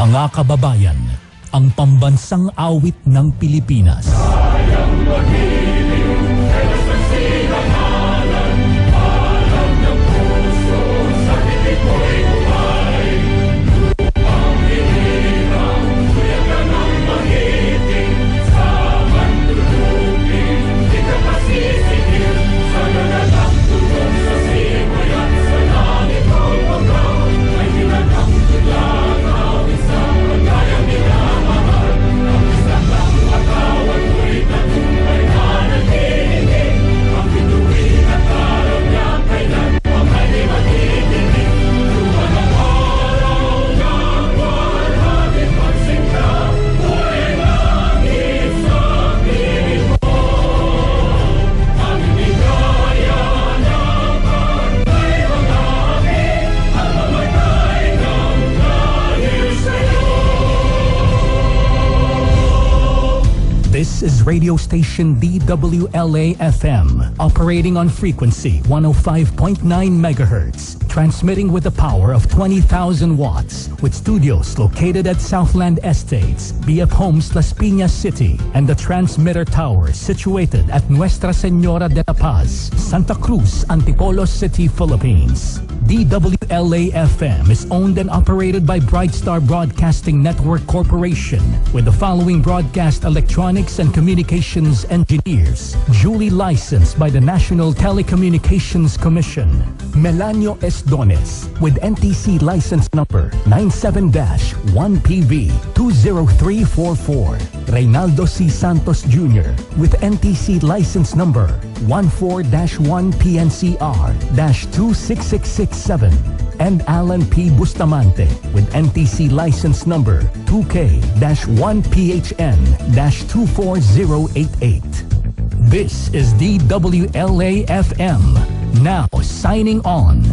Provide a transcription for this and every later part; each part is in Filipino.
Mga kababayan, ang pambansang awit ng Pilipinas. Sayang mahiling, kailan sinamalan, alam ng puso, sa titik mo'y buhay. Lupang hinirang, kuya ka ng mahiting, sa mandulupin, di ka pasisigil, sana na lang tulong sa simoy at sa langit o pagkaw, ay nilagang tudlang. This is radio station DWLA-FM, operating on frequency 105.9 megahertz, transmitting with a power of 20,000 watts, with studios located at Southland Estates, BF Homes, Las Piñas City, and the transmitter tower situated at Nuestra Señora de la Paz, Santa Cruz, Antipolo City, Philippines. DWLA-FM is owned and operated by Brightstar Broadcasting Network Corporation, with the following broadcast electronics and communications engineers, duly licensed by the National Telecommunications Commission. Melanio Esdones, with NTC license number 97-1PV20344. Reynaldo C. Santos Jr., with NTC license number 14-1PNCR-26667. And Alan P. Bustamante, with NTC license number 2K-1PHN-24088. This is DWLA-FM, now signing on.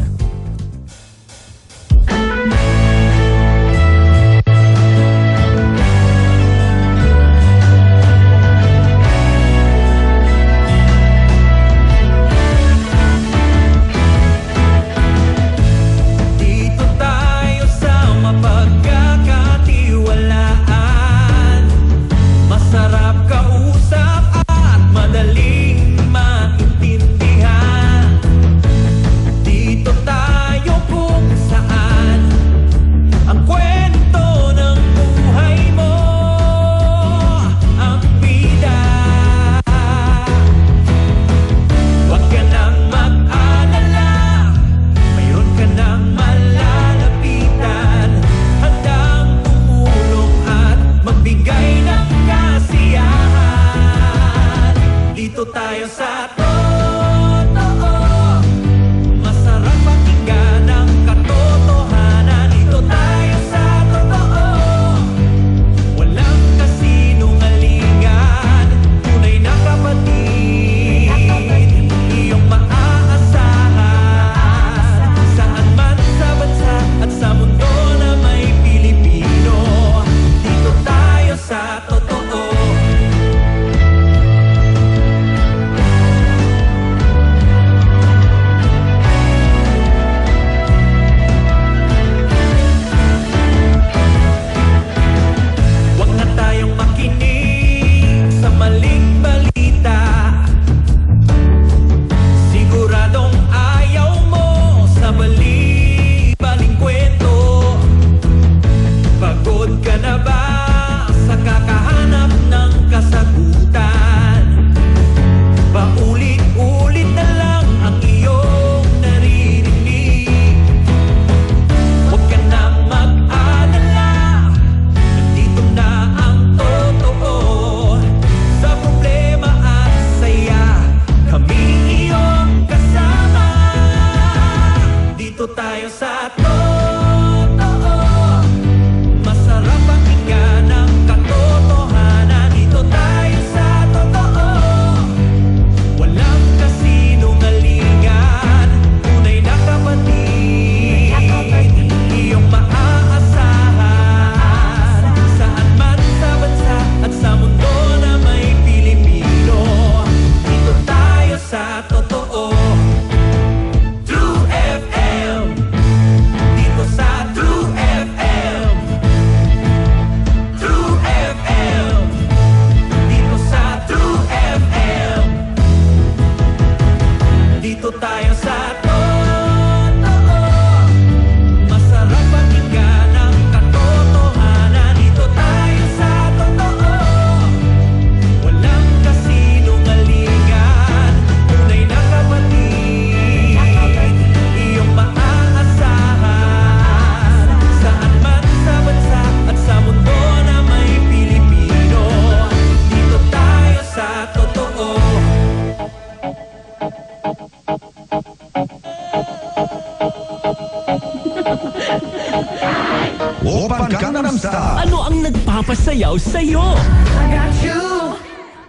Gangnam Style. Ano ang nagpapasayaw sa'yo? I got you,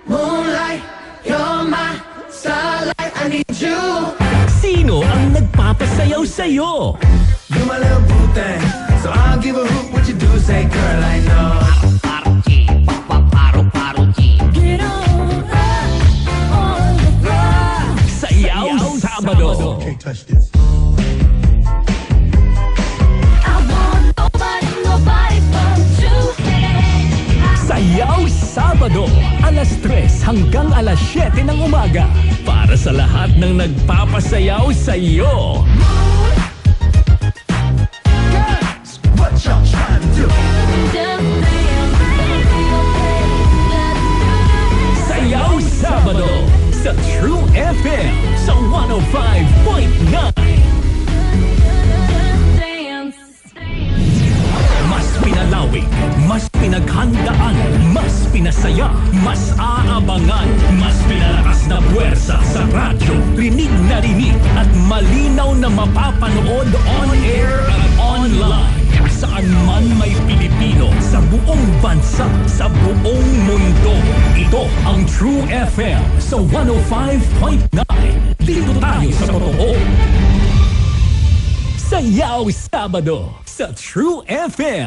moonlight, you're my starlight, I need you. Sino ang nagpapasayaw sa'yo? You my little boo thing, so I'll give a hoot what you do, say girl I know. Get on the floor. Sayaw Sabado. Can't touch this. I want nobody but you. Sayaw Sabado, alas 3 hanggang alas 7 ng umaga. Para sa lahat ng nagpapasayaw sa'yo. Girls, what y'all trying to do? Sayaw Sabado sa True FM sa 105.9. Mas pinalawig, mas pinaghandaan, mas pinasaya, mas aabangan, mas pinalakas na puwersa sa radyo. Rinig na rinig at malinaw na mapapanood on air at online. Saan man may Pilipino, sa buong bansa, sa buong mundo. Ito ang True FM sa 105.9. Dito tayo sa totoo. Sayaw Sabado sa True FM.